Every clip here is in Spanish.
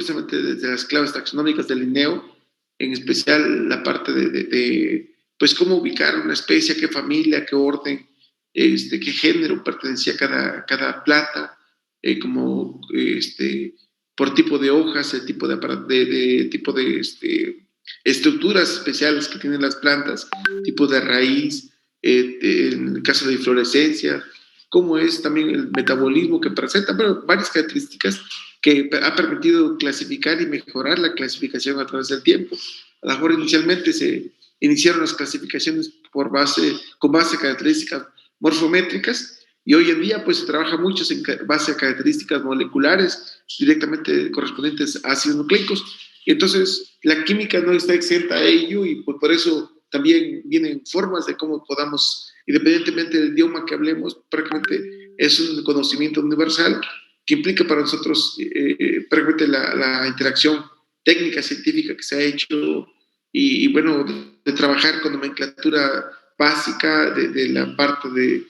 justamente desde las claves taxonómicas del Linneo, en especial la parte pues cómo ubicar una especie, qué familia, qué orden, qué género pertenecía cada planta, como por tipo de hojas, el tipo tipo de estructuras especiales que tienen las plantas, tipo de raíz, en el caso de inflorescencia, cómo es también el metabolismo que presenta, bueno, varias características que ha permitido clasificar y mejorar la clasificación a través del tiempo. A lo mejor inicialmente se iniciaron las clasificaciones con base a características morfométricas y hoy en día pues se trabaja mucho en base a características moleculares directamente correspondientes a ácidos nucleicos. Y entonces la química no está exenta a ello y pues, por eso también vienen formas de cómo podamos, independientemente del idioma que hablemos, prácticamente es un conocimiento universal que implica para nosotros prácticamente la interacción técnica científica que se ha hecho y bueno, de trabajar con nomenclatura básica, de la parte de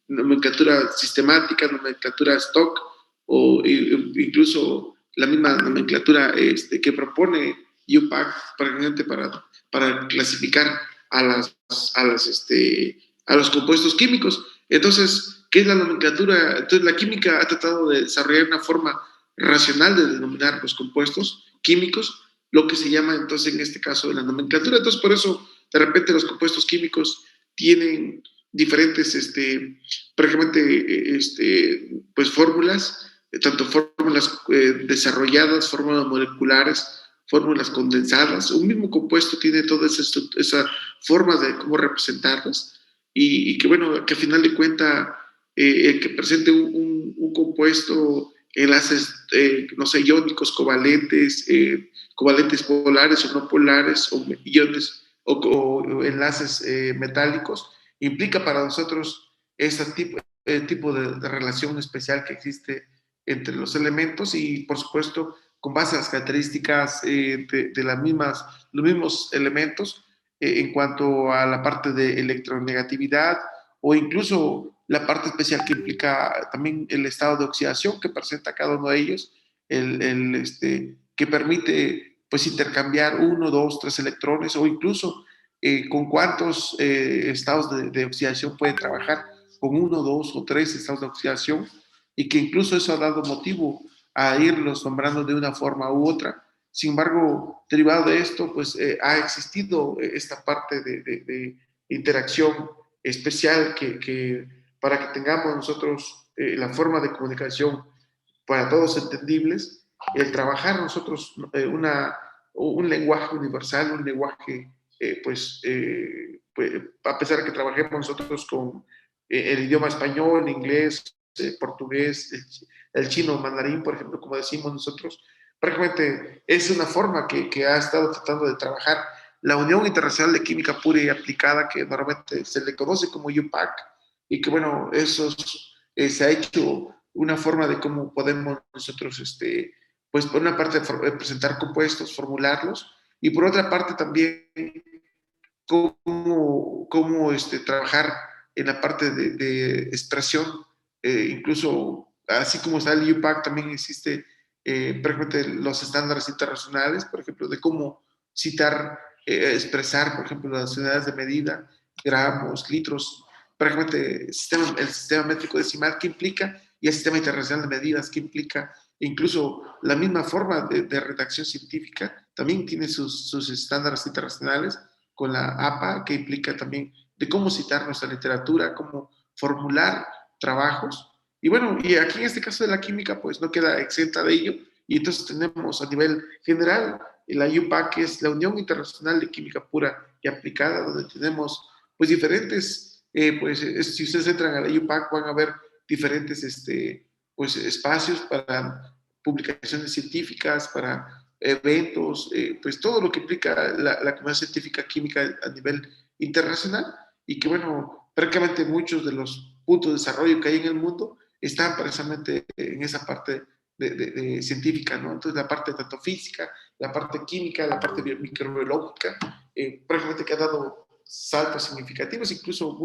nomenclatura sistemática, nomenclatura stock o incluso la misma nomenclatura que propone UPAC para clasificar a, a los compuestos químicos. Entonces, ¿qué es la nomenclatura? Entonces, la química ha tratado de desarrollar una forma racional de denominar los compuestos químicos, lo que se llama entonces en este caso la nomenclatura. Entonces, por eso, de repente, los compuestos químicos tienen diferentes, prácticamente, pues fórmulas, tanto fórmulas desarrolladas, fórmulas moleculares, fórmulas condensadas. Un mismo compuesto tiene toda esa forma de cómo representarlas y que, bueno, que a final de cuentas, que presente un compuesto, enlaces, no sé, iónicos, covalentes, covalentes polares o no polares, o iones o enlaces metálicos, implica para nosotros ese tipo de relación especial que existe entre los elementos y, por supuesto, con base a las características de los mismos elementos en cuanto a la parte de electronegatividad o incluso la parte especial que implica también el estado de oxidación que presenta cada uno de ellos, que permite pues intercambiar uno, dos, tres electrones o incluso con cuántos estados de oxidación puede trabajar, con uno, dos o tres estados de oxidación, y que incluso eso ha dado motivo a irlos nombrando de una forma u otra. Sin embargo, derivado de esto, pues ha existido esta parte de interacción especial para que tengamos nosotros la forma de comunicación para todos entendibles, el trabajar nosotros un lenguaje universal, un lenguaje, pues, a pesar de que trabajemos nosotros con el idioma español, inglés, portugués, el chino, mandarín, por ejemplo, como decimos nosotros, prácticamente es una forma que ha estado tratando de trabajar la Unión Internacional de Química Pura y Aplicada, que normalmente se le conoce como UPAC, y que, bueno, eso se ha hecho una forma de cómo podemos nosotros, pues por una parte presentar compuestos, formularlos, y por otra parte también cómo trabajar en la parte de expresión, incluso así como está el UPAC, también existe prácticamente los estándares internacionales, por ejemplo, de cómo citar, expresar, por ejemplo, las unidades de medida, gramos, litros, prácticamente el sistema métrico decimal que implica y el sistema internacional de medidas que implica, incluso la misma forma de redacción científica también tiene sus estándares internacionales con la APA, que implica también de cómo citar nuestra literatura, cómo formular trabajos. Y bueno, y aquí en este caso de la química, pues no queda exenta de ello. Y entonces tenemos a nivel general la UPAC, que es la Unión Internacional de Química Pura y Aplicada, donde tenemos pues diferentes, si ustedes entran a la UPAC van a ver diferentes pues, espacios para publicaciones científicas, para eventos, pues todo lo que implica la comunidad científica química a nivel internacional y que, bueno, prácticamente muchos de los puntos de desarrollo que hay en el mundo están precisamente en esa parte de científica, ¿no? Entonces, la parte tanto física, la parte química, la parte microbiológica, prácticamente que ha dado saltos significativos, incluso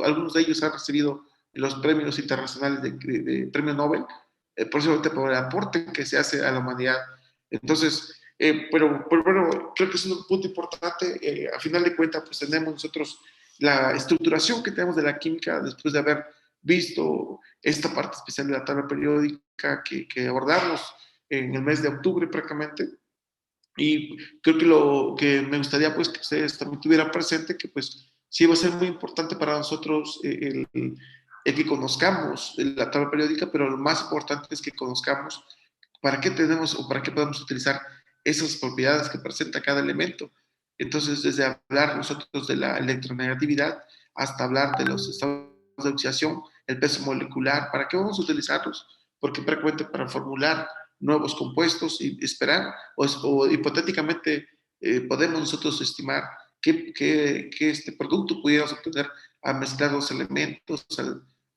algunos de ellos han recibido los premios internacionales de premio Nobel, por el aporte que se hace a la humanidad. Entonces, pero bueno, creo que es un punto importante. A final de cuentas, pues tenemos nosotros la estructuración que tenemos de la química después de haber visto esta parte especial de la tabla periódica que abordamos en el mes de octubre prácticamente. Y creo que lo que me gustaría pues que ustedes también tuvieran presente que pues sí va a ser muy importante para nosotros el que conozcamos la tabla periódica, pero lo más importante es que conozcamos para qué tenemos o para qué podemos utilizar esas propiedades que presenta cada elemento. Entonces, desde hablar nosotros de la electronegatividad hasta hablar de los estados de oxidación, el peso molecular, ¿para qué vamos a utilizarlos? Porque frecuente para formular nuevos compuestos y esperar o hipotéticamente podemos nosotros estimar que este producto pudiéramos obtener al mezclar los elementos,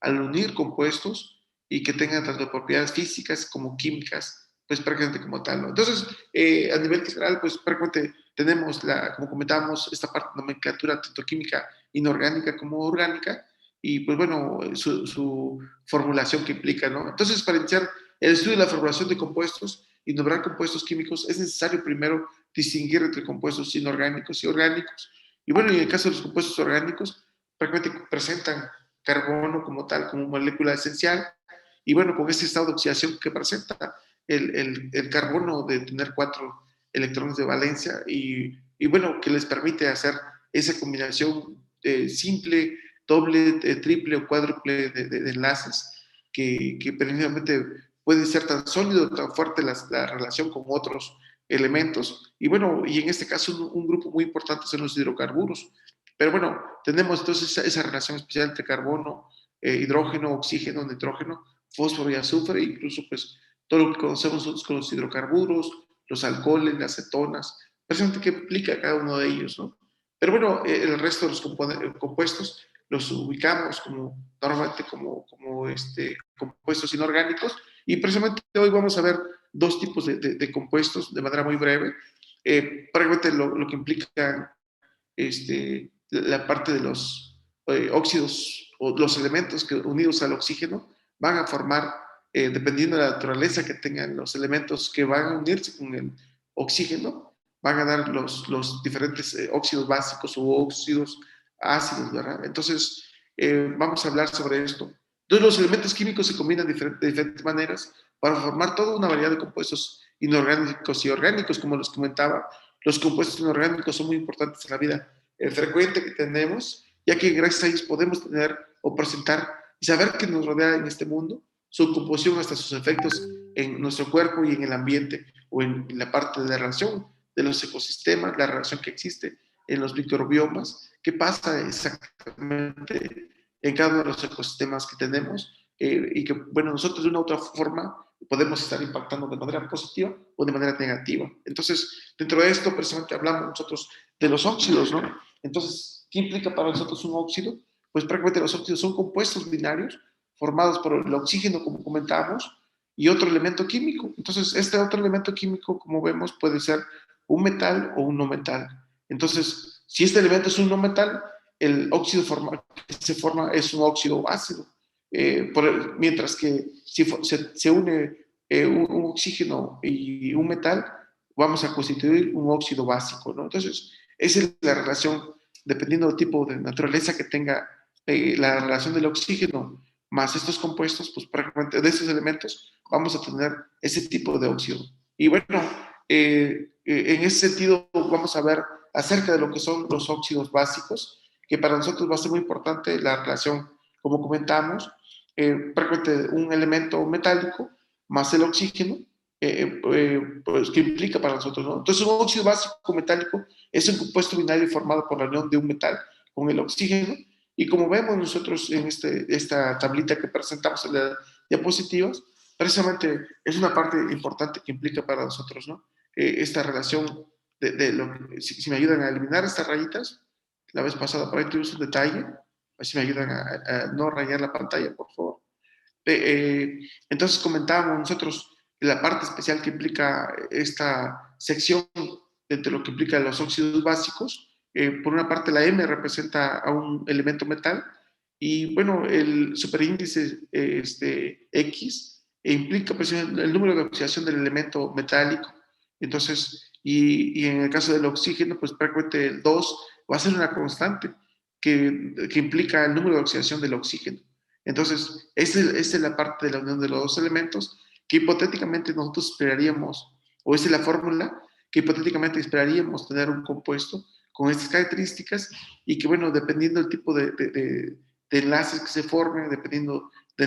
al unir compuestos y que tengan tanto propiedades físicas como químicas, pues prácticamente como tal, ¿no? Entonces, a nivel general, pues prácticamente tenemos, como comentábamos, esta parte de nomenclatura tanto química inorgánica como orgánica, y pues bueno, su formulación que implica, ¿no? Entonces, para iniciar el estudio de la formulación de compuestos y nombrar compuestos químicos, es necesario primero distinguir entre compuestos inorgánicos y orgánicos. Y bueno, en el caso de los compuestos orgánicos, prácticamente presentan carbono como tal, como molécula esencial, y bueno, con este estado de oxidación que presenta el carbono de tener 4 electrones de valencia y bueno, que les permite hacer esa combinación simple, doble, triple o cuádruple de enlaces que precisamente puede ser tan sólido, tan fuerte la relación con otros elementos. Y bueno, y en este caso un grupo muy importante son los hidrocarburos. Pero bueno, tenemos entonces esa relación especial entre carbono, hidrógeno, oxígeno, nitrógeno, fósforo y azufre, incluso pues todo lo que conocemos nosotros con los hidrocarburos, los alcoholes, las cetonas, precisamente qué implica cada uno de ellos, ¿no? Pero bueno, el resto de los compuestos los ubicamos normalmente como compuestos inorgánicos y precisamente hoy vamos a ver dos tipos de compuestos de manera muy breve. Prácticamente lo que implica la parte de los óxidos o los elementos que unidos al oxígeno van a formar, dependiendo de la naturaleza que tengan los elementos que van a unirse con el oxígeno, van a dar los diferentes óxidos básicos o óxidos ácidos, ¿verdad? Entonces, vamos a hablar sobre esto. Entonces, los elementos químicos se combinan de diferentes maneras para formar toda una variedad de compuestos inorgánicos y orgánicos, como les comentaba. Los compuestos inorgánicos son muy importantes en la vida frecuente que tenemos, ya que gracias a ellos podemos tener o presentar y saber que nos rodea en este mundo, su composición hasta sus efectos en nuestro cuerpo y en el ambiente, o en la parte de la relación de los ecosistemas, la relación que existe en los microbiomas, qué pasa exactamente en cada uno de los ecosistemas que tenemos, y que, bueno, nosotros de una u otra forma podemos estar impactando de manera positiva o de manera negativa. Entonces, dentro de esto, precisamente hablamos nosotros de los óxidos, ¿no? Entonces, ¿qué implica para nosotros un óxido? Pues prácticamente los óxidos son compuestos binarios formados por el oxígeno, como comentábamos, y otro elemento químico. Entonces, este otro elemento químico, como vemos, puede ser un metal o un no metal. Entonces, si este elemento es un no metal, el óxido que se forma es un óxido ácido. Mientras que si se une un oxígeno y un metal, vamos a constituir un óxido básico, ¿no? Entonces, esa es la relación, dependiendo del tipo de naturaleza que tenga la relación del oxígeno más estos compuestos, pues prácticamente de esos elementos vamos a tener ese tipo de óxido. Y bueno, en ese sentido vamos a ver acerca de lo que son los óxidos básicos, que para nosotros va a ser muy importante la relación, como comentamos, prácticamente un elemento metálico más el oxígeno, pues, que implica para nosotros, ¿no? Entonces, un óxido básico metálico es un compuesto binario formado por la unión de un metal con el oxígeno, y como vemos nosotros en esta tablita que presentamos en las diapositivas, precisamente es una parte importante que implica para nosotros, ¿no? Esta relación si me ayudan a eliminar estas rayitas, la vez pasada por ahí tuvimos un detalle, a ver si me ayudan a no rayar la pantalla, por favor. Entonces comentábamos nosotros la parte especial que implica esta sección de lo que implica los óxidos básicos. Por una parte, la M representa a un elemento metal y, bueno, el superíndice X implica pues, el número de oxidación del elemento metálico. Entonces, y en el caso del oxígeno, pues prácticamente el 2 va a ser una constante que implica el número de oxidación del oxígeno. Entonces, esa es la parte de la unión de los dos elementos que hipotéticamente nosotros esperaríamos, o esa es la fórmula que hipotéticamente esperaríamos tener un compuesto con estas características y que, bueno, dependiendo del tipo de enlaces que se formen, dependiendo de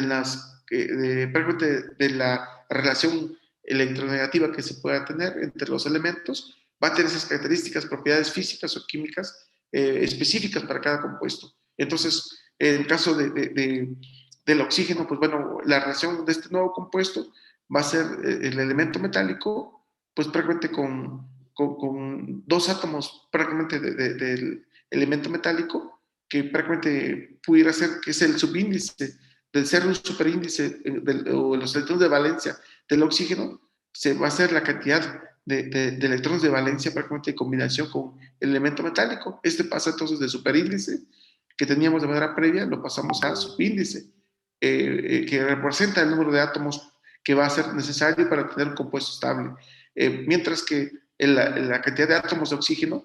de la relación electronegativa que se pueda tener entre los elementos, va a tener esas características, propiedades físicas o químicas específicas para cada compuesto. Entonces, en el caso del oxígeno, pues bueno, la relación de este nuevo compuesto va a ser el elemento metálico, pues prácticamente con dos átomos prácticamente del elemento metálico, que prácticamente pudiera ser que es el subíndice del ser un superíndice o los electrones de valencia del oxígeno, se va a hacer la cantidad de electrones de valencia prácticamente en combinación con el elemento metálico. Este pasa entonces de superíndice que teníamos de manera previa, lo pasamos a subíndice, que representa el número de átomos que va a ser necesario para tener un compuesto estable. Mientras que la cantidad de átomos de oxígeno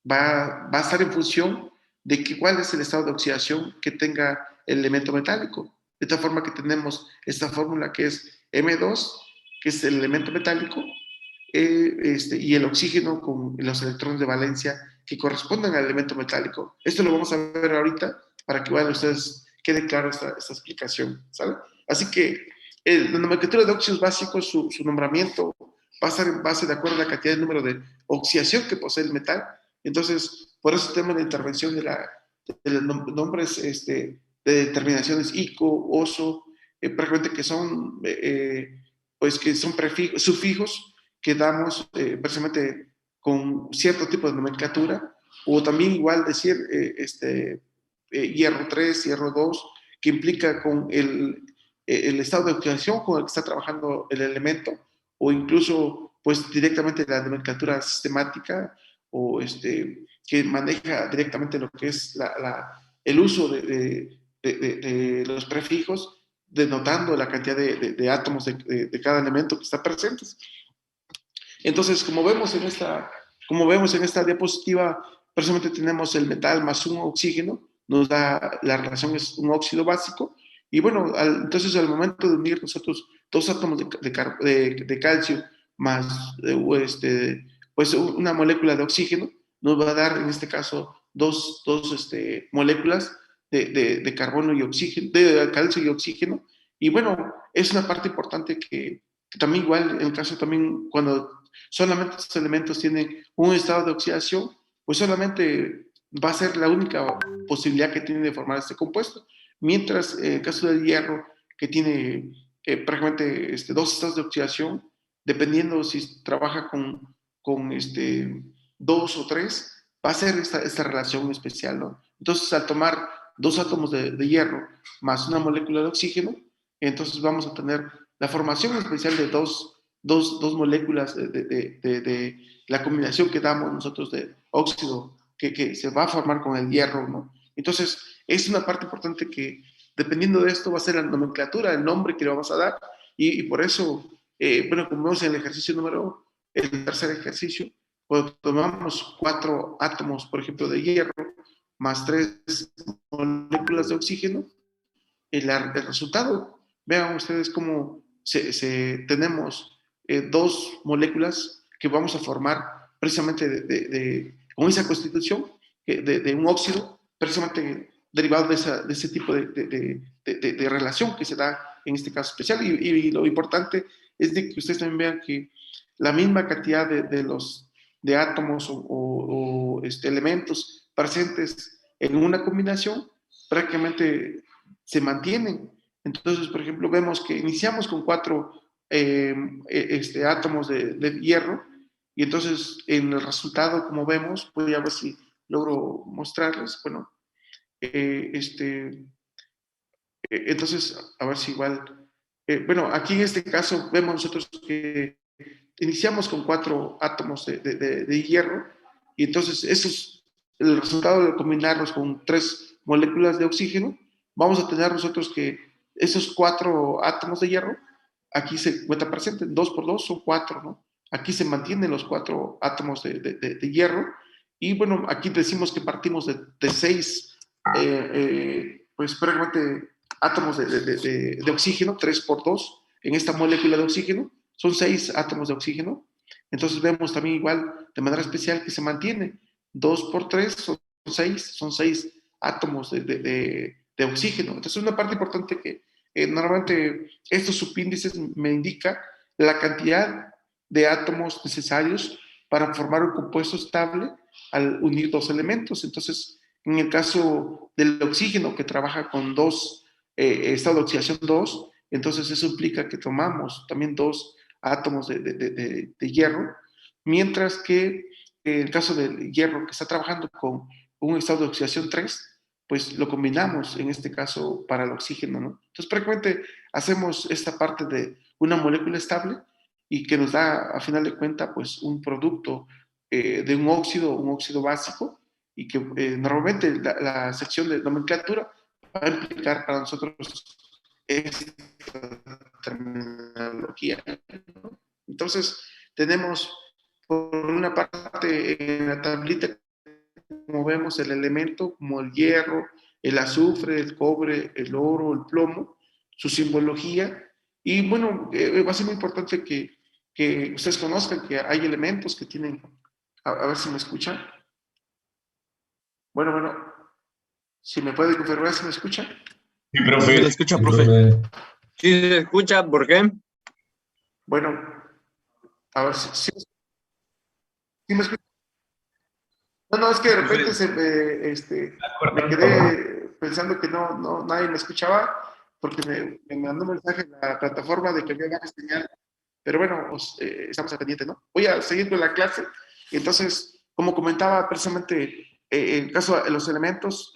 va a estar en función de cuál es el estado de oxidación que tenga el elemento metálico. De tal forma que tenemos esta fórmula que es M2, que es el elemento metálico, y el oxígeno con los electrones de valencia que corresponden al elemento metálico. Esto lo vamos a ver ahorita para que, bueno, ustedes quede claro esta explicación, ¿sabe? Así que la nomenclatura de óxidos básicos, su nombramiento va a estar en base de acuerdo a la cantidad de número de oxidación que posee el metal. Entonces, por eso tenemos la intervención de los nombres de determinaciones ICO, OSO, prácticamente que son, pues que son sufijos que damos precisamente con cierto tipo de nomenclatura, o también igual decir hierro 3, hierro 2, que implica con el estado de oxidación con el que está trabajando el elemento, o incluso pues directamente la nomenclatura sistemática o que maneja directamente lo que es el uso de los prefijos, denotando la cantidad de átomos de cada elemento que está presentes. Entonces, como vemos en esta diapositiva, precisamente tenemos el metal más un oxígeno, nos da, la relación es un óxido básico, y bueno, entonces al momento de unir nosotros dos átomos de calcio más pues una molécula de oxígeno, nos va a dar en este caso dos moléculas de carbono y oxígeno, de calcio y oxígeno, y bueno, es una parte importante que también igual en el caso también cuando solamente estos elementos tienen un estado de oxidación, pues solamente va a ser la única posibilidad que tiene de formar este compuesto. Mientras en el caso del hierro, que tiene prácticamente dos estados de oxidación, dependiendo si trabaja con dos o tres, va a ser esta relación especial, ¿no? Entonces, al tomar dos átomos de hierro más una molécula de oxígeno, entonces vamos a tener la formación especial de dos moléculas de la combinación que damos nosotros de óxido que se va a formar con el hierro, ¿no? Entonces, es una parte importante que, dependiendo de esto, va a ser la nomenclatura, el nombre que le vamos a dar, y por eso, bueno, como vemos en el ejercicio el tercer ejercicio, cuando tomamos 4 átomos, por ejemplo, de hierro, más 3 moléculas de oxígeno, el resultado, vean ustedes cómo tenemos dos moléculas que vamos a formar precisamente con esa constitución de un óxido, precisamente derivado de ese tipo de relación que se da en este caso especial. Y lo importante es de que ustedes también vean que la misma cantidad de átomos o elementos presentes en una combinación prácticamente se mantienen. Entonces, por ejemplo, vemos que iniciamos con 4 átomos de hierro y entonces en el resultado, como vemos, voy a ver si logro mostrarles, bueno, entonces, a ver si igual, bueno, aquí en este caso vemos nosotros que iniciamos con 4 átomos de hierro y entonces el resultado de combinarlos con 3 moléculas de oxígeno, vamos a tener nosotros que esos 4 átomos de hierro aquí se encuentran presentes, 2 por 2 son 4, ¿no? Aquí se mantienen los 4 átomos de hierro. Y bueno, aquí decimos que partimos de 6, pues prácticamente átomos de oxígeno, 3 por 2 en esta molécula de oxígeno. Son 6 átomos de oxígeno. Entonces vemos también igual de manera especial que se mantiene 2 por 3 son 6 átomos de oxígeno. Entonces es una parte importante que normalmente estos subíndices me indican la cantidad de átomos necesarios para formar un compuesto estable al unir dos elementos. Entonces, en el caso del oxígeno que trabaja con estado de oxidación 2, entonces eso implica que tomamos también 2 átomos de hierro, mientras que en el caso del hierro que está trabajando con un estado de oxidación 3, pues lo combinamos en este caso para el oxígeno, ¿no? Entonces prácticamente hacemos esta parte de una molécula estable y que nos da a final de cuentas pues un producto de un óxido básico y que normalmente la sección de nomenclatura va a implicar para nosotros esta terminología, ¿no? Entonces tenemos por una parte en la tablita, como vemos, el elemento como el hierro, el azufre, el cobre, el oro, el plomo, su simbología. Y bueno, va a ser muy importante que ustedes conozcan que hay elementos que tienen, a ver si me escuchan. Bueno, si me puede confirmar si me escuchan. Sí, Sí, se profe. le escucha, Sí, profe. profe. Sí, se escucha, ¿por qué? Bueno, a ver si me escuchan. No, es que de repente Profe, está me cortando. quedé pensando que nadie me escuchaba porque me mandó un mensaje en la plataforma de que había baja señal. Pero bueno, pues, estamos al pendiente, ¿no? Voy a seguir con la clase. Y entonces, como comentaba precisamente, en el caso de los elementos,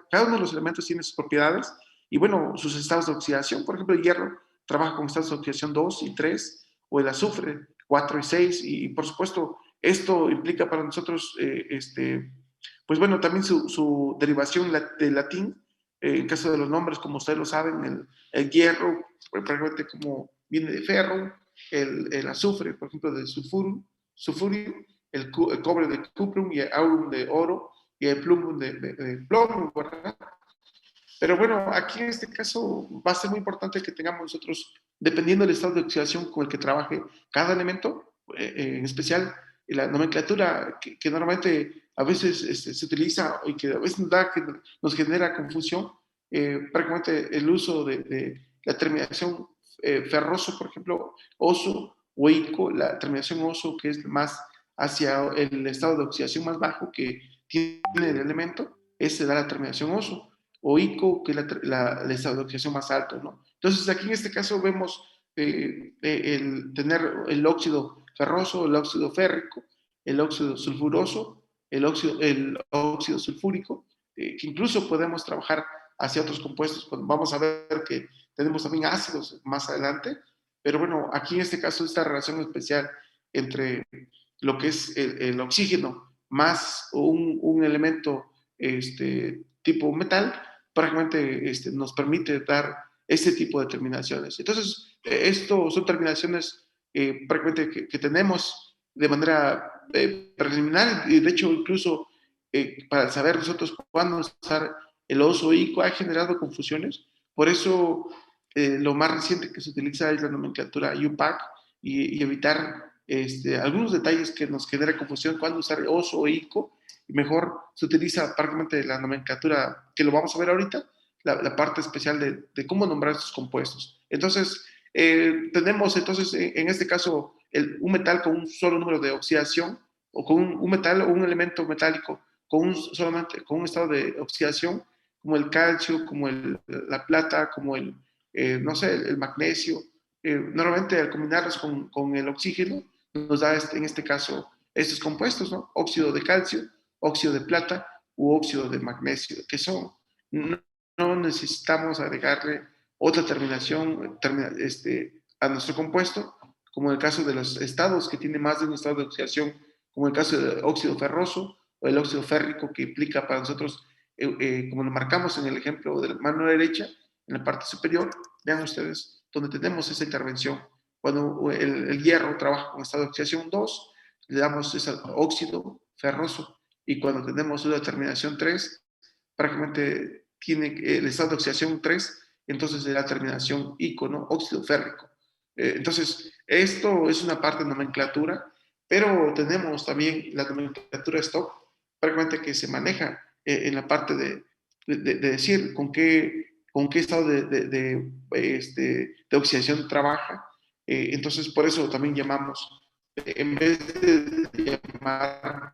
cada uno de los elementos tiene sus propiedades y bueno, sus estados de oxidación. Por ejemplo, el hierro trabaja con estados de oxidación 2 y 3, o el azufre 4 y 6, y por supuesto, esto implica para nosotros, pues bueno, también su derivación de latín, en caso de los nombres, como ustedes lo saben, el hierro, prácticamente como viene de ferro, el azufre, por ejemplo, de sulfurio, el cobre de cuprum y el aurum de oro y el plumum de plomo, ¿verdad? Pero bueno, aquí en este caso va a ser muy importante que tengamos nosotros, dependiendo del estado de oxidación con el que trabaje cada elemento, en especial la nomenclatura que normalmente a veces se utiliza y que a veces nos genera confusión, prácticamente el uso de la terminación ferroso, por ejemplo, oso o ico, la terminación oso que es más hacia el estado de oxidación más bajo que tiene el elemento, ese da la terminación oso o ICO, que es la estabilización más alto, ¿no? Entonces, aquí en este caso vemos el tener el óxido ferroso, el óxido férrico, el óxido sulfuroso, el óxido sulfúrico, que incluso podemos trabajar hacia otros compuestos. Pues vamos a ver que tenemos también ácidos más adelante, pero bueno, aquí en este caso esta relación especial entre lo que es el oxígeno más un elemento tipo metal, prácticamente nos permite dar este tipo de terminaciones. Entonces, esto son terminaciones prácticamente que tenemos de manera preliminar y de hecho incluso para saber nosotros cuándo usar el oso ICO ha generado confusiones. Por eso lo más reciente que se utiliza es la nomenclatura UPAC y evitar algunos detalles que nos genera confusión cuando usar oso o ICO, y mejor se utiliza prácticamente la nomenclatura que lo vamos a ver ahorita, la parte especial de cómo nombrar estos compuestos. Entonces, tenemos entonces en este caso un metal con un solo número de oxidación o con un metal o un elemento metálico solamente con un estado de oxidación como el calcio, como la plata, como no sé, el magnesio. Normalmente al combinarlos con el oxígeno nos da en este caso estos compuestos, ¿no? Óxido de calcio, óxido de plata u óxido de magnesio, que son, no necesitamos agregarle otra terminación a nuestro compuesto, como en el caso de los estados que tiene más de un estado de oxidación, como el caso del óxido ferroso o el óxido férrico, que implica para nosotros, como lo marcamos en el ejemplo de la mano derecha, en la parte superior, vean ustedes donde tenemos esa intervención Cuando el hierro trabaja con estado de oxidación 2, le damos ese óxido ferroso. Y cuando tenemos una terminación 3, prácticamente tiene el estado de oxidación 3, entonces es la terminación ICO, ¿no? Óxido férrico. Entonces, esto es una parte de nomenclatura, pero tenemos también la nomenclatura stock, prácticamente que se maneja en la parte de decir con qué estado de oxidación trabaja. Entonces, por eso también llamamos, en vez de llamar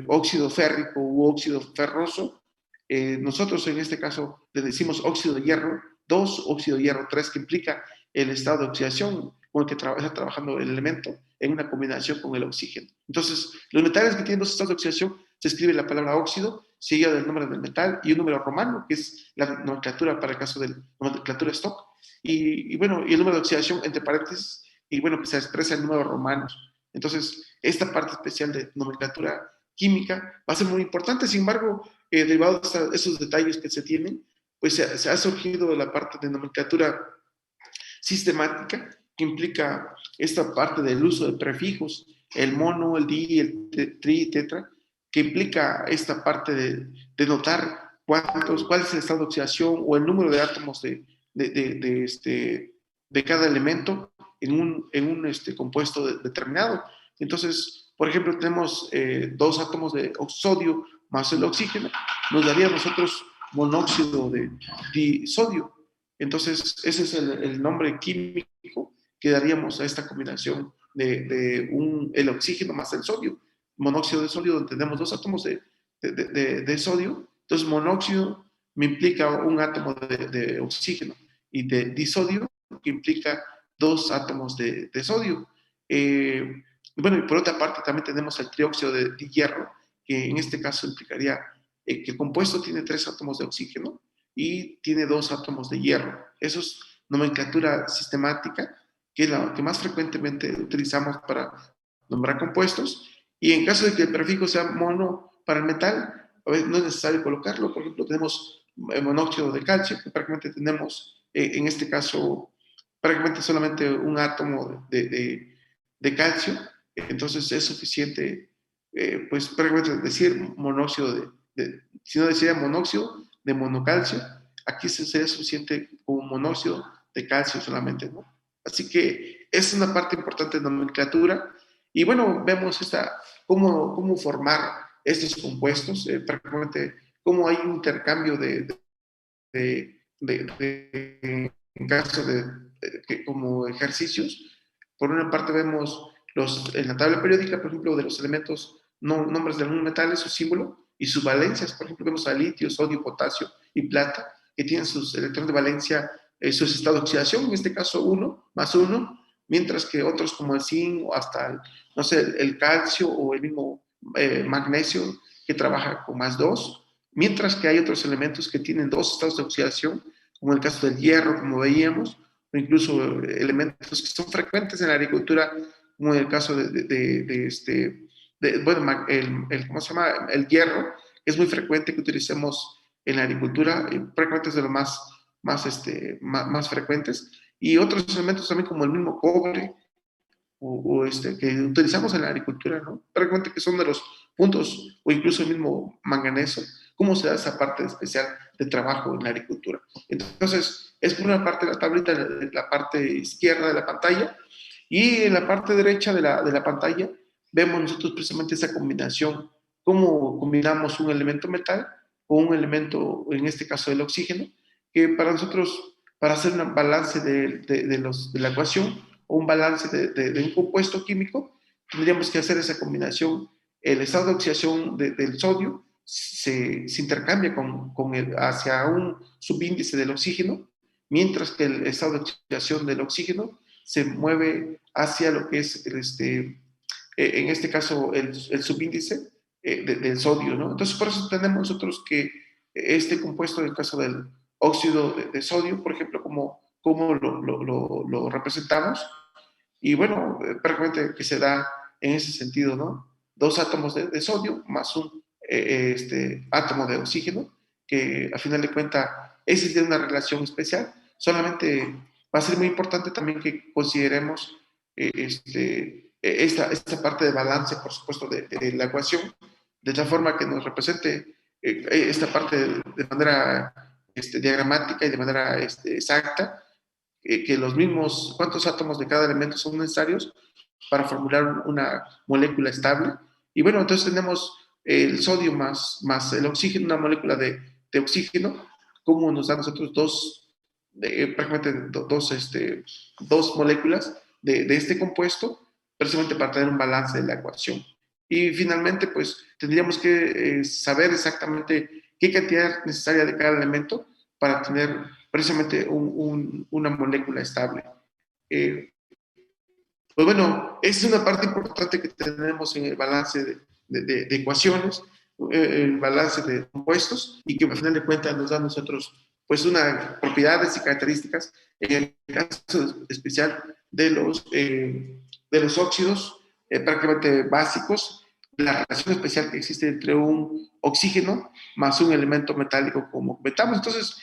óxido férrico u óxido ferroso, nosotros en este caso le decimos óxido de hierro 2, óxido de hierro 3, que implica el estado de oxidación con el que está trabajando el elemento en una combinación con el oxígeno. Entonces, los metales que tienen dos estados de oxidación, se escribe la palabra óxido, seguida del nombre del metal y un número romano, que es la nomenclatura para el caso de la nomenclatura stock. Y bueno, y el número de oxidación entre paréntesis, y bueno, que se expresa en números romanos. Entonces, esta parte especial de nomenclatura química va a ser muy importante. Sin embargo, derivado de esos detalles que se tienen, pues se ha surgido la parte de nomenclatura sistemática, que implica esta parte del uso de prefijos, el mono, el di, el tri, tetra, que implica esta parte de notar cuál es el estado de oxidación o el número de átomos de cada elemento en un compuesto determinado. Entonces, por ejemplo, tenemos dos átomos de sodio más el oxígeno, nos daría a nosotros monóxido de disodio. Entonces, ese es el nombre químico que daríamos a esta combinación el oxígeno más el sodio. Monóxido de sodio, donde tenemos dos átomos de sodio. Entonces, monóxido me implica un átomo de oxígeno y de disodio, que implica dos átomos de sodio. Bueno, y por otra parte también tenemos el trióxido de hierro, que en este caso implicaría que el compuesto tiene tres átomos de oxígeno y tiene dos átomos de hierro. Eso es nomenclatura sistemática, que es la que más frecuentemente utilizamos para nombrar compuestos. Y en caso de que el prefijo sea mono para el metal, a veces no es necesario colocarlo. Por ejemplo, tenemos monóxido de calcio, que prácticamente tenemos, en este caso, prácticamente solamente un átomo de calcio. Entonces es suficiente, pues prácticamente decir monóxido si no decía monóxido de monocalcio, aquí sería suficiente como monóxido de calcio solamente, ¿no? Así que es una parte importante de nomenclatura. Y bueno, vemos cómo formar estos compuestos, prácticamente cómo hay un intercambio en caso como ejercicios. Por una parte vemos en la tabla periódica, por ejemplo, de los elementos, nombres de algunos metales, su símbolo y sus valencias. Por ejemplo, vemos a litio, sodio, potasio y plata, que tienen sus electrones de valencia, sus estados de oxidación, en este caso 1 más 1, mientras que otros como el zinc o hasta, no sé, el calcio o el mismo magnesio, que trabaja con más 2, mientras que hay otros elementos que tienen dos estados de oxidación, como el caso del hierro, como veíamos, o incluso elementos que son frecuentes en la agricultura, como en el caso bueno, ¿cómo se llama? El hierro, es muy frecuente que utilicemos en la agricultura, prácticamente es de los más frecuentes, y otros elementos también como el mismo cobre, que utilizamos en la agricultura, ¿no? Prácticamente que son de los puntos, o incluso el mismo manganeso, cómo se da esa parte especial de trabajo en la agricultura. Entonces, es por una parte la tablita, en la parte izquierda de la pantalla, y en la parte derecha de la pantalla vemos nosotros precisamente esa combinación, cómo combinamos un elemento metal con un elemento, en este caso el oxígeno, que para nosotros, para hacer un balance de la ecuación, o un balance de un compuesto químico, tendríamos que hacer esa combinación. El estado de oxidación del sodio se intercambia hacia un subíndice del oxígeno, mientras que el estado de oxidación del oxígeno se mueve hacia lo que es en este caso el subíndice del sodio, ¿no? Entonces, por eso tenemos nosotros que este compuesto, en el caso del óxido de sodio, por ejemplo, cómo lo representamos. Y bueno, prácticamente que se da en ese sentido, ¿no? Dos átomos de sodio más un átomo de oxígeno, que a final de cuentas ese tiene una relación especial. Solamente va a ser muy importante también que consideremos esta parte de balance, por supuesto, de la ecuación, de tal forma que nos represente esta parte de manera diagramática y de manera exacta, que los mismos, cuántos átomos de cada elemento son necesarios para formular una molécula estable. Y bueno, entonces tenemos el sodio más el oxígeno, una molécula de oxígeno, como nos da a nosotros prácticamente dos moléculas de este compuesto, precisamente para tener un balance de la ecuación. Y finalmente, pues tendríamos que saber exactamente qué cantidad necesaria de cada elemento para tener precisamente una molécula estable. Pues bueno, esa es una parte importante que tenemos en el balance de ecuaciones, el balance de compuestos, y que al final de cuentas nos da a nosotros pues unas propiedades y características, en el caso especial de los óxidos prácticamente básicos, la relación especial que existe entre un oxígeno más un elemento metálico, como comentamos. Entonces,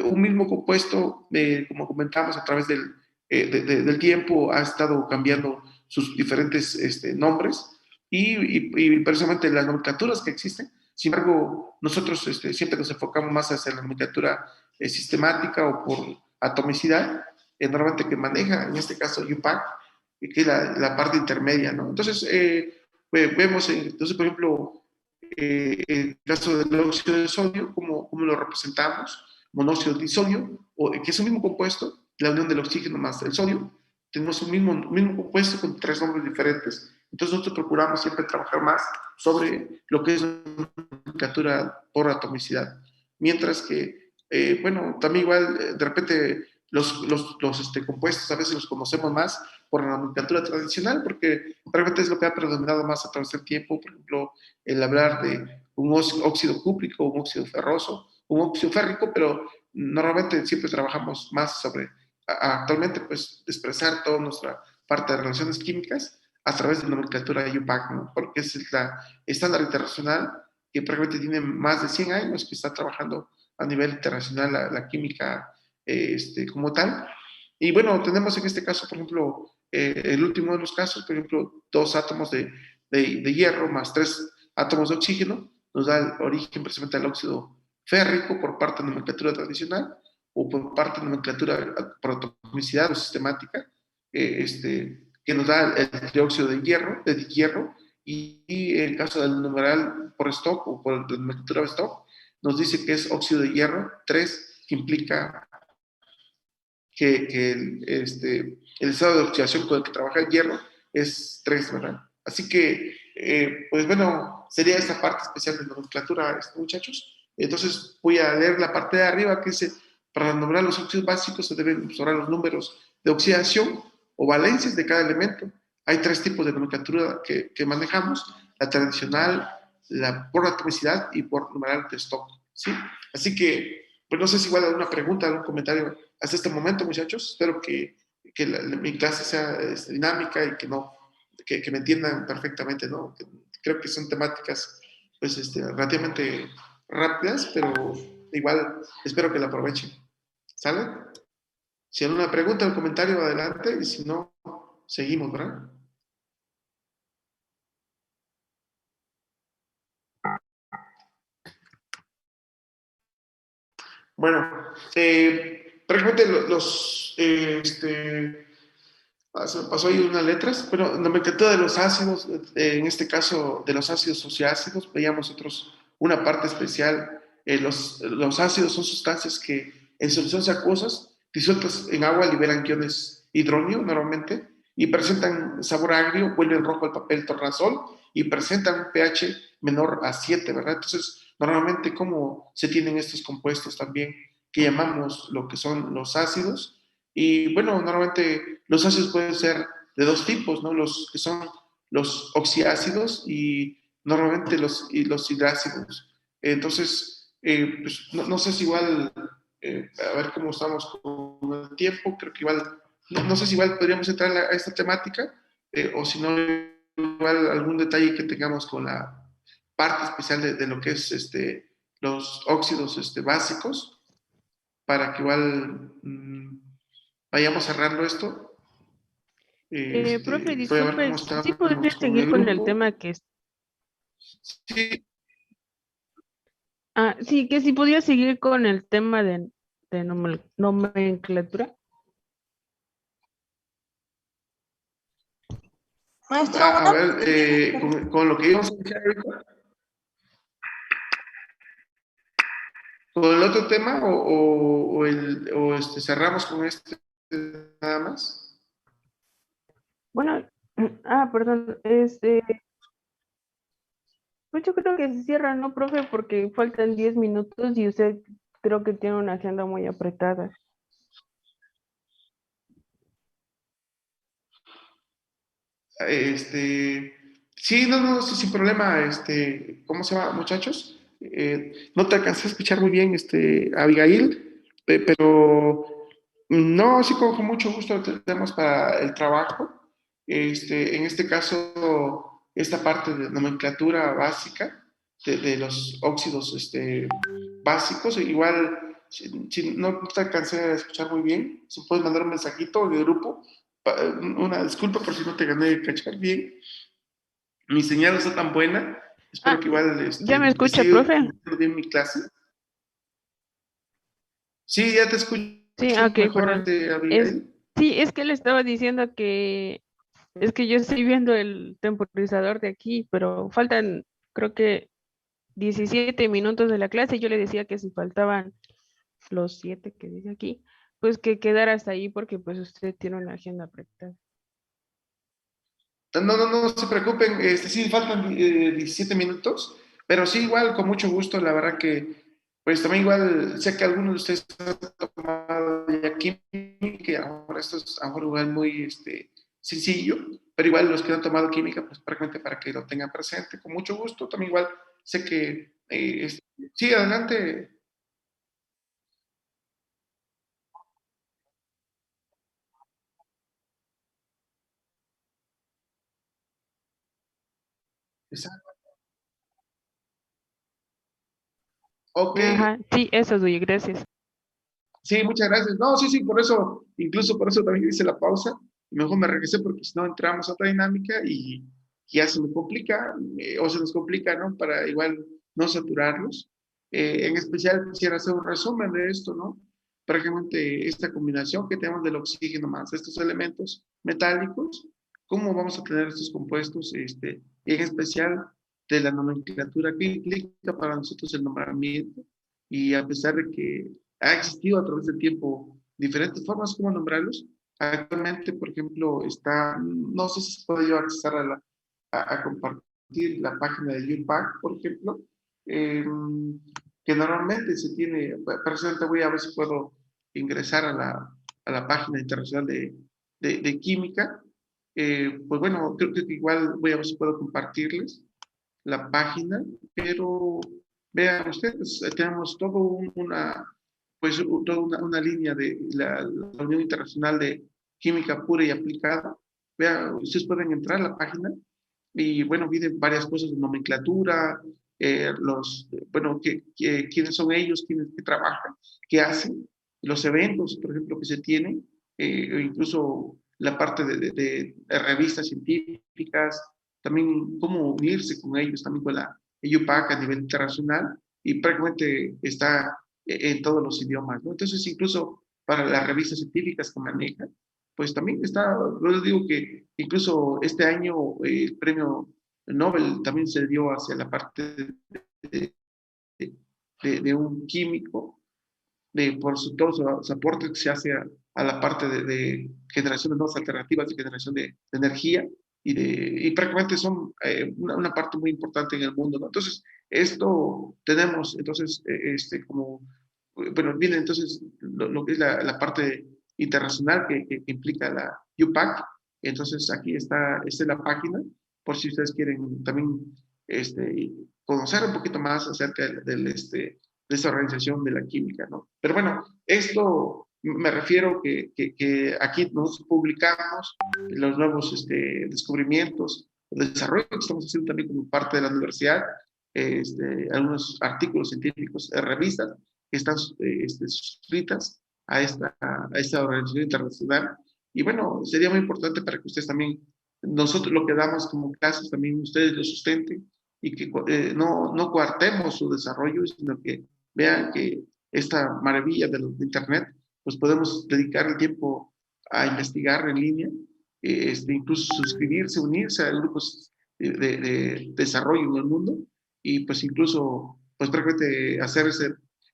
un mismo compuesto, como comentamos, a través del tiempo ha estado cambiando sus diferentes nombres y precisamente las nomenclaturas que existen. Sin embargo, nosotros siempre nos enfocamos más hacia la nomenclatura sistemática o por atomicidad, normalmente que maneja, en este caso, UPAC, que es la parte intermedia, ¿no? Entonces, vemos, entonces, por ejemplo, el caso del óxido de sodio, cómo lo representamos, monóxido de sodio, que es un mismo compuesto, la unión del oxígeno más el sodio, tenemos un mismo compuesto con tres nombres diferentes. Entonces nosotros procuramos siempre trabajar más sobre lo que es la nomenclatura por atomicidad. Mientras que, bueno, también igual de repente los compuestos a veces los conocemos más por la nomenclatura tradicional, porque realmente es lo que ha predominado más a través del tiempo. Por ejemplo, el hablar de un óxido cúprico, un óxido ferroso, un óxido férrico, pero normalmente siempre trabajamos más sobre, actualmente, pues, expresar toda nuestra parte de relaciones químicas a través de la nomenclatura IUPAC, ¿no? Porque es la estándar internacional que prácticamente tiene más de 100 años que está trabajando a nivel internacional la química como tal. Y bueno, tenemos en este caso, por ejemplo, el último de los casos, por ejemplo, dos átomos de hierro más tres átomos de oxígeno, nos da el origen precisamente al óxido férrico por parte de nomenclatura tradicional o por parte de nomenclatura por atomicidad o sistemática, que nos da el dióxido de hierro, y el caso del numeral por Stock o por la nomenclatura de Stock, nos dice que es óxido de hierro 3, que implica que el estado de oxidación con el que trabaja el hierro es 3, ¿verdad? Así que, pues bueno, sería esta parte especial de nomenclatura, muchachos. Entonces voy a leer la parte de arriba que dice, para nombrar los óxidos básicos se deben observar los números de oxidación o valencias de cada elemento. Hay tres tipos de nomenclatura que manejamos, la tradicional, la por atomicidad y por numeral de Stock, ¿sí? Así que, pues no sé si igual alguna pregunta, algún comentario hasta este momento, muchachos. Espero que mi clase sea dinámica y que me entiendan perfectamente, ¿no? Creo que son temáticas, pues, relativamente rápidas, pero igual espero que la aprovechen. ¿Sale? Si hay alguna pregunta o comentario, adelante, y si no, seguimos, ¿verdad? Bueno, prácticamente se me pasó ahí unas letras. Bueno, en la nomenclatura de los ácidos, en este caso de los ácidos oxiácidos, veíamos una parte especial. Los ácidos son sustancias que en soluciones acuosas disueltas en agua liberan iones hidróneo normalmente y presentan sabor agrio, vuelven rojo el papel tornasol y presentan un pH menor a 7, ¿verdad? Entonces, normalmente, ¿cómo se tienen estos compuestos también que llamamos lo que son los ácidos? Y bueno, normalmente los ácidos pueden ser de dos tipos, ¿no? Los que son los oxiácidos y normalmente los hidrácidos. Entonces, pues, no sé si igual, a ver cómo estamos con el tiempo, creo que igual, no sé si igual podríamos entrar a esta temática, o si no, igual algún detalle que tengamos con la parte especial de lo que es los óxidos básicos, para que igual vayamos cerrando esto. Profe, Voy a ver disculpe, cómo ¿sí podría estamos con seguir el con el grupo. tema que Sí, sí, que si podía seguir con el tema de nomenclatura? Maestro, a ver, con lo que íbamos a iniciar ahorita, con el otro tema cerramos con este nada más. Bueno, perdón, pues yo creo que se cierra, ¿no, profe? Porque faltan 10 minutos y usted creo que tiene una agenda muy apretada. Sí, no, sí, sin problema, ¿cómo se llama, muchachos? No te alcancé a escuchar muy bien, Abigail, pero no, sí, con mucho gusto tenemos para el trabajo. En este caso, esta parte de nomenclatura básica de los óxidos, básicos, igual, si no te alcancé a escuchar muy bien, si puedes mandar un mensajito de grupo, una disculpa por si no te gané de cachar bien. Mi señal no está tan buena. Espero que igual ¿Ya me escucha, siga profe? bien mi clase. Sí, ya te Sí, escucho ok, mejor, perdón. Abigail. Sí, es que le estaba diciendo que es que yo estoy viendo el temporizador de aquí, pero faltan, creo que 17 minutos de la clase. Yo le decía que si faltaban los 7 que dice aquí, pues que quedara hasta ahí porque pues usted tiene una agenda apretada. No se preocupen, sí, faltan 17 minutos, pero sí, igual, con mucho gusto, la verdad que, pues también igual, sé que algunos de ustedes han tomado ya química, ahora esto es a un lugar muy sencillo, pero igual los que no han tomado química, pues prácticamente para que lo tengan presente, con mucho gusto, también igual, sé que, sí, adelante. Exacto. Ok, Ajá, sí, eso, Duy, gracias. sí, muchas gracias. No, sí, por eso, incluso por eso también hice la pausa. Mejor me regresé porque si no entramos a otra dinámica y ya se me complica, o se nos complica, ¿no? Para igual no saturarlos. En especial quisiera hacer un resumen de esto, ¿no? Prácticamente esta combinación que tenemos del oxígeno más estos elementos metálicos, cómo vamos a tener estos compuestos, y en especial de la nomenclatura que implica para nosotros el nombramiento. Y a pesar de que ha existido a través del tiempo diferentes formas como nombrarlos. Actualmente, por ejemplo, no sé si se puede yo acceder a compartir la página de UPAC, por ejemplo, eh, que normalmente se tiene, personalmente voy a ver si puedo ingresar a la página internacional de química. Pues bueno, creo que igual voy a ver si puedo compartirles la página, pero vean ustedes, tenemos todo pues toda una línea de la Unión Internacional de Química Pura y Aplicada. Vean, ustedes pueden entrar a la página y bueno, vienen varias cosas de nomenclatura, bueno, quiénes son ellos, quiénes que trabajan, qué hacen, los eventos, por ejemplo, que se tienen, o incluso la parte de revistas científicas, también cómo unirse con ellos, también con la EUPAC a nivel internacional, y prácticamente está en todos los idiomas, ¿no? Entonces, incluso para las revistas científicas que manejan, pues también está, yo les digo que incluso este año el premio Nobel también se dio hacia la parte de, de un químico, por todos los aportes que se hace a la parte de generación de nuevas alternativas, de generación de energía, y prácticamente son una parte muy importante en el mundo, ¿no? Entonces, esto tenemos, entonces, como, bueno, viene entonces lo que es la parte internacional que implica la UPAC. Entonces, aquí esta es la página, por si ustedes quieren también conocer un poquito más acerca de esa organización de la química, ¿no? Pero bueno, esto me refiero que aquí nos publicamos los nuevos descubrimientos, el desarrollo que estamos haciendo también como parte de la universidad, algunos artículos científicos, revistas que están suscritas a esta organización internacional. Y bueno, sería muy importante para que ustedes también, nosotros lo que damos como clases, también ustedes lo sustenten y que no coartemos su desarrollo, sino que vean que esta maravilla de Internet, pues podemos dedicar el tiempo a investigar en línea, incluso suscribirse, unirse a grupos de desarrollo en el mundo y pues incluso pues prácticamente hacer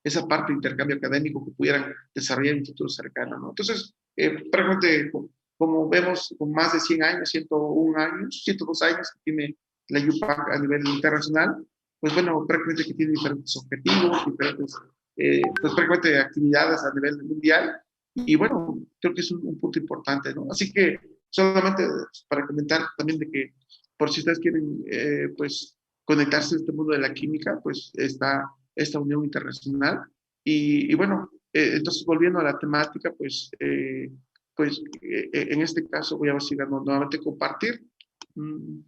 esa parte de intercambio académico que pudieran desarrollar en un futuro cercano, ¿no? Entonces, prácticamente como vemos, con más de 100 años, 101 años, 102 años que tiene la UPAC a nivel internacional, pues bueno, prácticamente que tiene diferentes objetivos, diferentes, pues prácticamente actividades a nivel mundial, y bueno, creo que es un punto importante, ¿no? Así que solamente para comentar también de que por si ustedes quieren, pues, conectarse a este mundo de la química, pues está esta unión internacional. Y bueno, entonces volviendo a la temática, en este caso voy a ver si gano nuevamente compartir. Mm,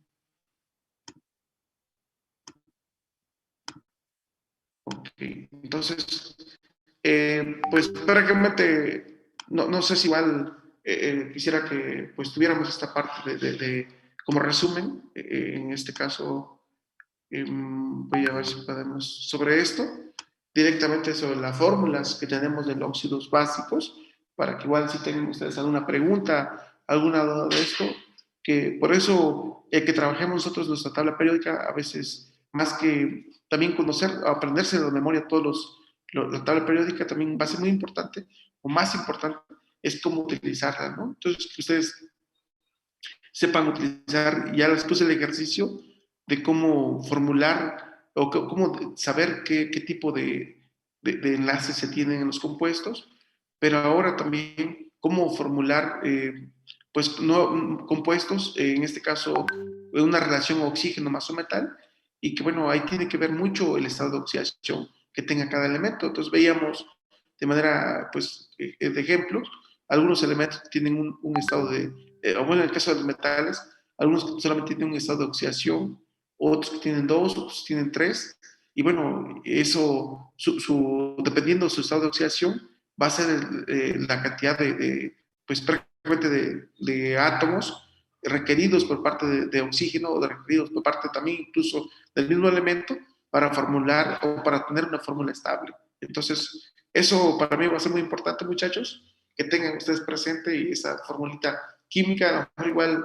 ok, entonces, pues prácticamente, no sé si igual quisiera que pues tuviéramos esta parte como resumen, en este caso voy a ver si podemos sobre esto, directamente sobre las fórmulas que tenemos de los óxidos básicos, para que igual si tienen ustedes alguna pregunta, alguna duda de esto, que por eso que trabajemos nosotros nuestra tabla periódica, a veces más que también conocer, aprenderse de memoria todos la tabla periódica también va a ser muy importante, o más importante, es cómo utilizarla, ¿no? Entonces, que ustedes sepan utilizar, ya les puse el ejercicio de cómo formular o cómo saber qué tipo de enlaces se tienen en los compuestos, pero ahora también cómo formular pues no, compuestos, en este caso una relación oxígeno más o metal, y que bueno, ahí tiene que ver mucho el estado de oxidación que tenga cada elemento. Entonces veíamos de manera, pues, de ejemplos, algunos elementos tienen un estado o bueno, en el caso de los metales, algunos que solamente tienen un estado de oxidación, otros que tienen dos, otros tienen tres, y bueno, eso, dependiendo de su estado de oxidación, va a ser la cantidad pues prácticamente de átomos requeridos por parte de oxígeno o requeridos por parte también incluso del mismo elemento para formular o para tener una fórmula estable. Entonces, eso para mí va a ser muy importante, muchachos, que tengan ustedes presente y esa formulita química, a lo mejor igual,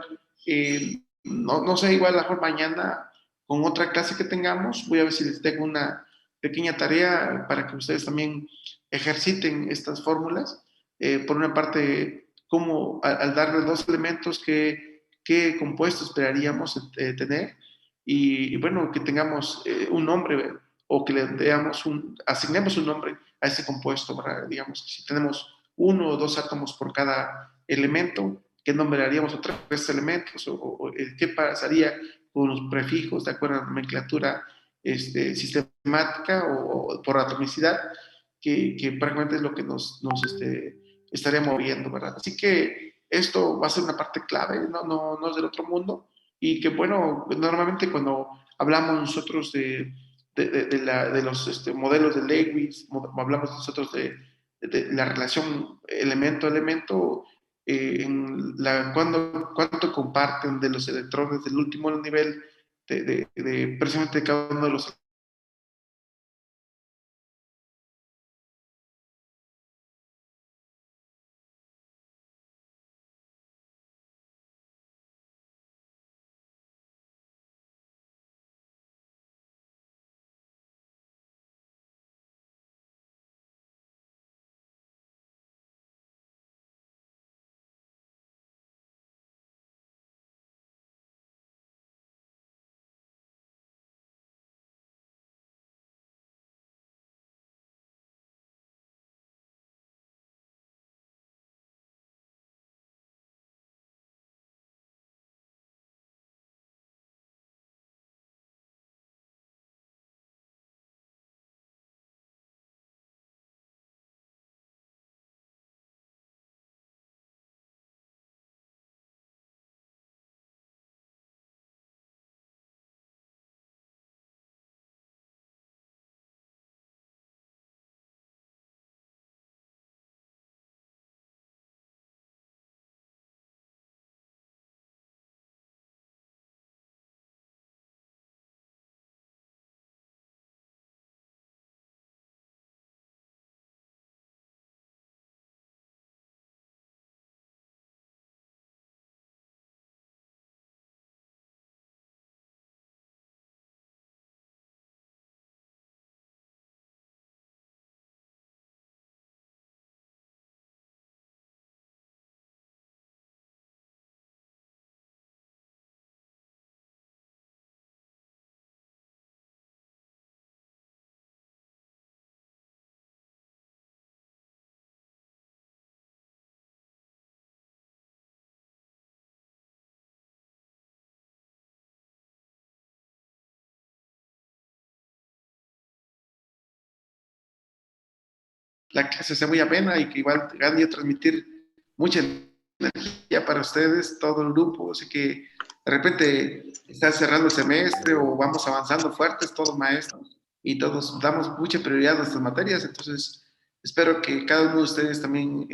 no sé, igual a lo mejor mañana con otra clase que tengamos, voy a ver si les tengo una pequeña tarea para que ustedes también ejerciten estas fórmulas. Por una parte, cómo al darle dos elementos, qué compuesto esperaríamos tener y, bueno, que tengamos un nombre o que le asignemos un nombre a ese compuesto, ¿verdad? Digamos que si tenemos uno o dos átomos por cada elemento, ¿qué nombre haríamos? O tres elementos, o qué pasaría con los prefijos de acuerdo a la nomenclatura sistemática o por atomicidad, que prácticamente es lo que nos estaría moviendo, ¿verdad? Así que esto va a ser una parte clave, no es del otro mundo, y que bueno, normalmente cuando hablamos nosotros de los modelos de Lewis, hablamos nosotros de la relación elemento-elemento, cuánto comparten de los electrones del último nivel precisamente cada uno de los la clase sea muy amena y que igual gane a transmitir mucha energía para ustedes, todo el grupo. Así que de repente está cerrando el semestre o vamos avanzando fuertes todos maestros y todos damos mucha prioridad a nuestras materias. Entonces, espero que cada uno de ustedes también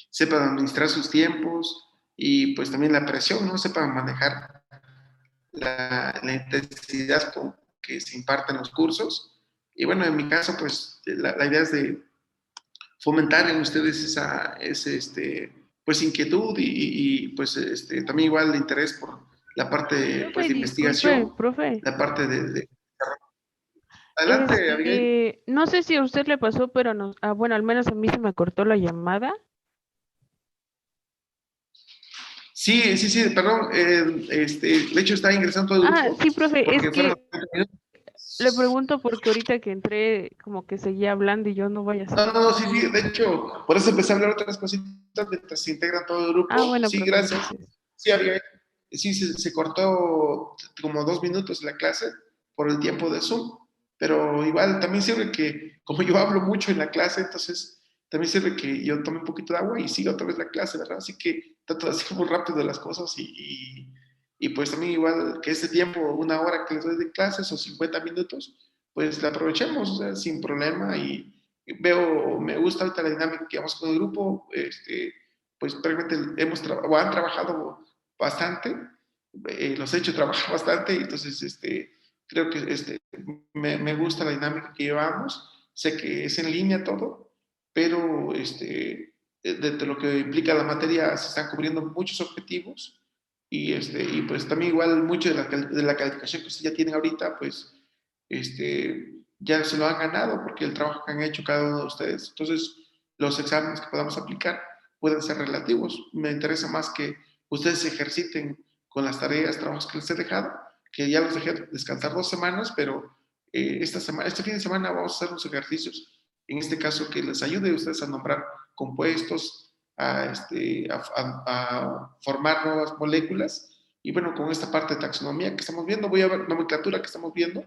sepan administrar sus tiempos y pues también la presión, ¿no? Sepan manejar la intensidad con que se imparten los cursos. Y bueno, en mi caso, pues la idea es de fomentar en ustedes pues inquietud y pues también igual el interés por la parte pues, Profe, de disculpe, investigación, profe. la parte de... Adelante, Abigail. No sé si a usted le pasó, pero bueno, al menos a mí se me cortó la llamada. Sí, sí, sí, perdón. De hecho, está ingresando todo el grupo Sí, profe, es porque fueron que le pregunto porque ahorita que entré, como que seguía hablando y yo no voy a No, hacer. no, no, sí, sí, de hecho, por eso empecé a hablar otras cositas mientras se integra todo el grupo. Bueno, Sí, profe, gracias. gracias. Sí, Abigail. Sí, se cortó como 2 minutos la clase por el tiempo de Zoom, pero igual también sirve que, como yo hablo mucho en la clase, entonces también sirve que yo tome un poquito de agua y siga otra vez la clase, ¿verdad? Así que trato de hacer muy rápido las cosas y pues también igual que este tiempo, 1 hora que les doy de clases o 50 minutos, pues la aprovechemos, o sea, sin problema me gusta ahorita la dinámica que vamos con el grupo, pues realmente han trabajado bastante, los he hecho trabajar bastante, entonces creo que me gusta la dinámica que llevamos, sé que es en línea todo, pero de lo que implica la materia se están cubriendo muchos objetivos y pues también igual mucho de la calificación que ustedes ya tienen ahorita, pues ya se lo han ganado porque el trabajo que han hecho cada uno de ustedes. Entonces, los exámenes que podamos aplicar pueden ser relativos. Me interesa más que ustedes se ejerciten con las tareas, trabajos que les he dejado, que ya los dejé descansar 2 semanas, pero este fin de semana vamos a hacer unos ejercicios, en este caso que les ayude a ustedes a nombrar compuestos, a formar nuevas moléculas. Y bueno, con esta parte de taxonomía que estamos viendo, voy a ver nomenclatura que estamos viendo,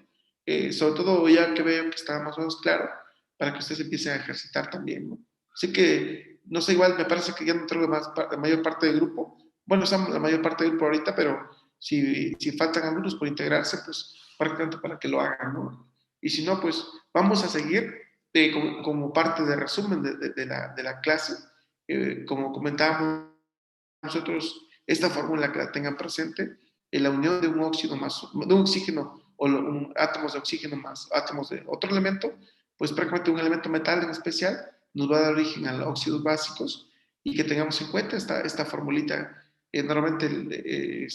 sobre todo ya que veo que está más o menos claro, para que ustedes empiecen a ejercitar también, ¿no? Así que, no sé, igual me parece que ya no entró la mayor parte del grupo. Bueno, estamos la mayor parte del grupo ahorita, pero si faltan algunos por integrarse, pues prácticamente para que lo hagan, ¿no? Y si no, pues vamos a seguir como parte de resumen de la clase. Como comentábamos nosotros, esta fórmula que la tengan presente, la unión de un óxido más, de un oxígeno o átomos de oxígeno más átomos de otro elemento, pues prácticamente un elemento metal en especial nos va a dar origen a óxidos básicos y que tengamos en cuenta esta formulita. Normalmente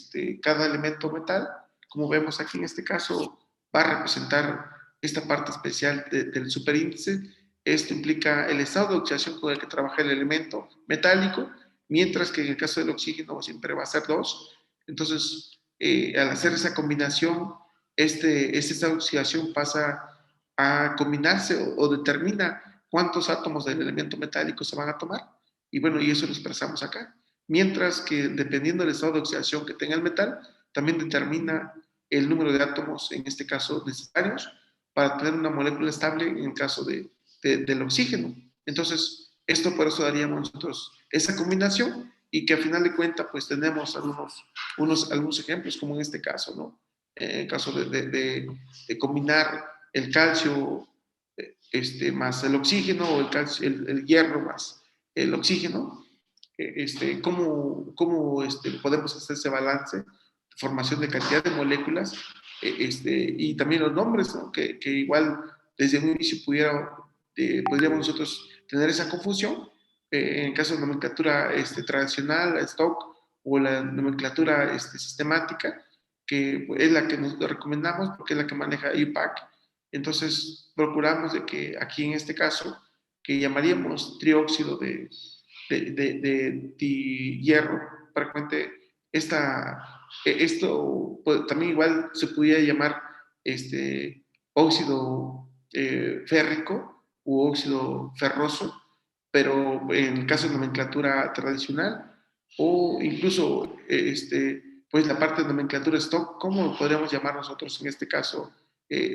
cada elemento metal, como vemos aquí en este caso, va a representar esta parte especial del superíndice. Esto implica el estado de oxidación con el que trabaja el elemento metálico, mientras que en el caso del oxígeno siempre va a ser 2. Entonces, al hacer esa combinación, esta oxidación pasa a combinarse o determina cuántos átomos del elemento metálico se van a tomar. Y bueno, y eso lo expresamos acá. Mientras que dependiendo del estado de oxidación que tenga el metal, también determina el número de átomos, en este caso necesarios, para tener una molécula estable en el caso del oxígeno. Entonces, esto por eso daríamos nosotros esa combinación y que a final de cuentas pues tenemos algunos ejemplos como en este caso, ¿no? En el caso de combinar el calcio más el oxígeno o el hierro más el oxígeno, cómo podemos hacer ese balance, formación de cantidad de moléculas y también los nombres, ¿no? que igual desde un inicio podríamos nosotros tener esa confusión. En el caso de nomenclatura tradicional, stock, o la nomenclatura sistemática, que es la que nosotros recomendamos porque es la que maneja IUPAC. Entonces, procuramos de que aquí en este caso, que llamaríamos trióxido de hierro, prácticamente esto pues, también igual se pudiera llamar óxido férrico u óxido ferroso, pero en el caso de nomenclatura tradicional o incluso pues la parte de nomenclatura stock, ¿cómo podríamos llamar nosotros en este caso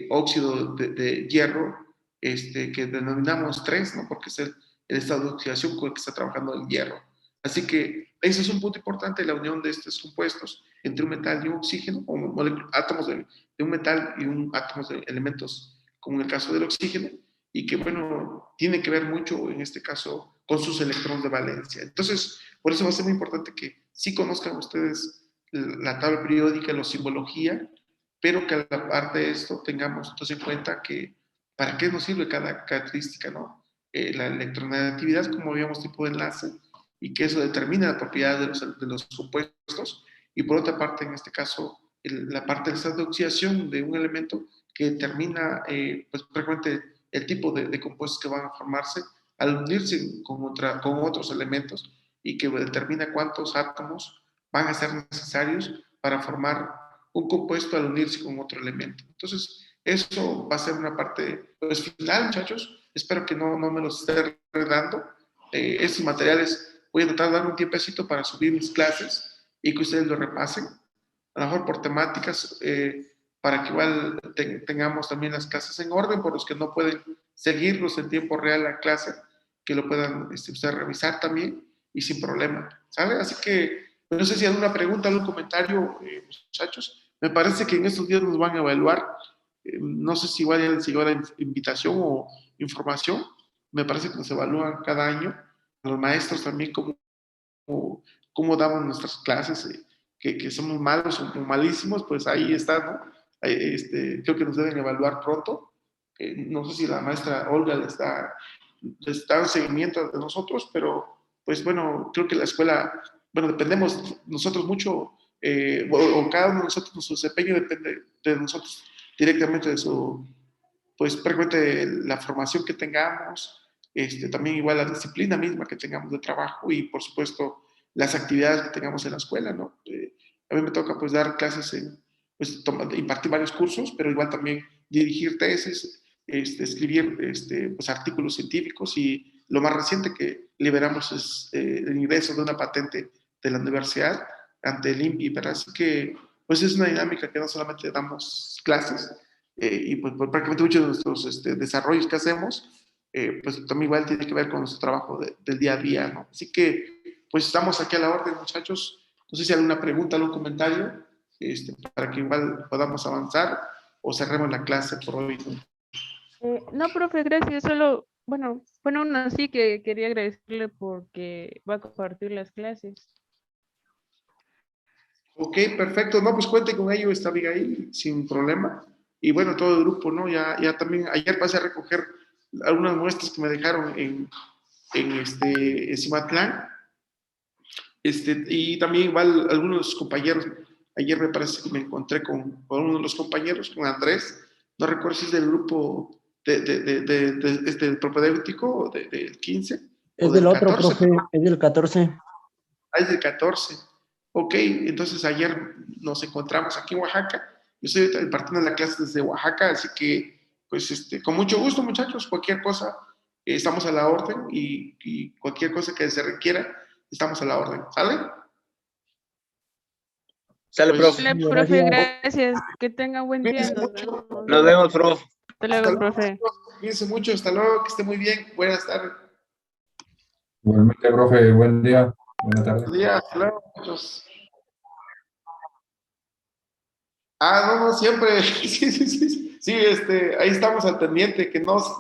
óxido de hierro que denominamos 3, ¿no? Porque es el estado de oxidación con el que está trabajando el hierro. Así que ese es un punto importante, la unión de estos compuestos entre un metal y un oxígeno, o átomos de un metal y un átomos de elementos, como en el caso del oxígeno, y que, bueno, tiene que ver mucho, en este caso, con sus electrones de valencia. Entonces, por eso va a ser muy importante que sí conozcan ustedes la tabla periódica, la simbología, pero que a la parte de esto tengamos entonces en cuenta que para qué nos sirve cada característica, ¿no? La electronegatividad como habíamos tipo de enlace y que eso determina la propiedad de los compuestos y por otra parte, en este caso, la parte del estado de oxidación de un elemento que determina pues frecuentemente el tipo de compuestos que van a formarse al unirse con otros elementos y que determina cuántos átomos van a ser necesarios para formar un compuesto al unirse con otro elemento. Entonces, eso va a ser una parte pues, final, muchachos. Espero que no me los esté redando. Estos materiales voy a tratar de dar un tiempecito para subir mis clases y que ustedes lo repasen. A lo mejor por temáticas, para que igual tengamos también las clases en orden, por los que no pueden seguirlos en tiempo real la clase, que lo puedan ustedes revisar también y sin problema, ¿sabe? Así que no sé si hay alguna pregunta, algún comentario, muchachos. Me parece que en estos días nos van a evaluar. No sé si igual ya les llegó la invitación o información. Me parece que nos evalúan cada año. Los maestros también, cómo damos nuestras clases, que somos malos o malísimos, pues ahí está, ¿no? Creo que nos deben evaluar pronto. No sé si la maestra Olga les da un seguimiento de nosotros, pero pues bueno, creo que la escuela, bueno, dependemos nosotros mucho, o cada uno de nosotros, nuestro desempeño depende de nosotros directamente de su, pues frecuente la formación que tengamos, también igual la disciplina misma que tengamos de trabajo y por supuesto las actividades que tengamos en la escuela, ¿no? A mí me toca pues dar clases pues impartir varios cursos, pero igual también dirigir tesis, escribir pues, artículos científicos y lo más reciente que liberamos es el ingreso de una patente de la universidad ante el INPI, ¿verdad? Así que pues es una dinámica que no solamente damos clases, y pues prácticamente muchos de nuestros desarrollos que hacemos, pues también igual tiene que ver con nuestro trabajo del día a día, ¿no? Así que pues estamos aquí a la orden, muchachos. No sé si hay alguna pregunta, algún comentario, para que igual podamos avanzar o cerremos la clase por hoy, ¿no? No, profe, gracias. Solo, bueno, aún así que quería agradecerle porque va a compartir las clases. Ok, perfecto. No, pues cuente con ello, está Abigail, sin problema. Y bueno, todo el grupo, ¿no? Ya también, ayer pasé a recoger algunas muestras que me dejaron en Cimatlán. Y también igual algunos de los compañeros, ayer me parece que me encontré con uno de los compañeros, con Andrés, no recuerdo si es del grupo del propedéutico, del 15 o Es del del otro, 14. profe, es del 14. Ah, es del 14. Ok, entonces ayer nos encontramos aquí en Oaxaca. Yo estoy impartiendo la clase desde Oaxaca, así que, pues, con mucho gusto, muchachos, cualquier cosa, estamos a la orden y cualquier cosa que se requiera, estamos a la orden. ¿Sale? Sale, Pues, profe. Hola, profe, Gracias. gracias. Que tenga buen día. cuídense Nos mucho. vemos. Nos vemos, profe. Hasta Hasta luego, luego, profe. chicos. Cuídense mucho. Hasta luego. Que esté muy bien. Buenas tardes. Igualmente, profe, buen día, buena tarde. Buenos días. Hasta luego, muchachos. No, siempre. Sí, sí, sí. Sí, ahí estamos al pendiente, que nos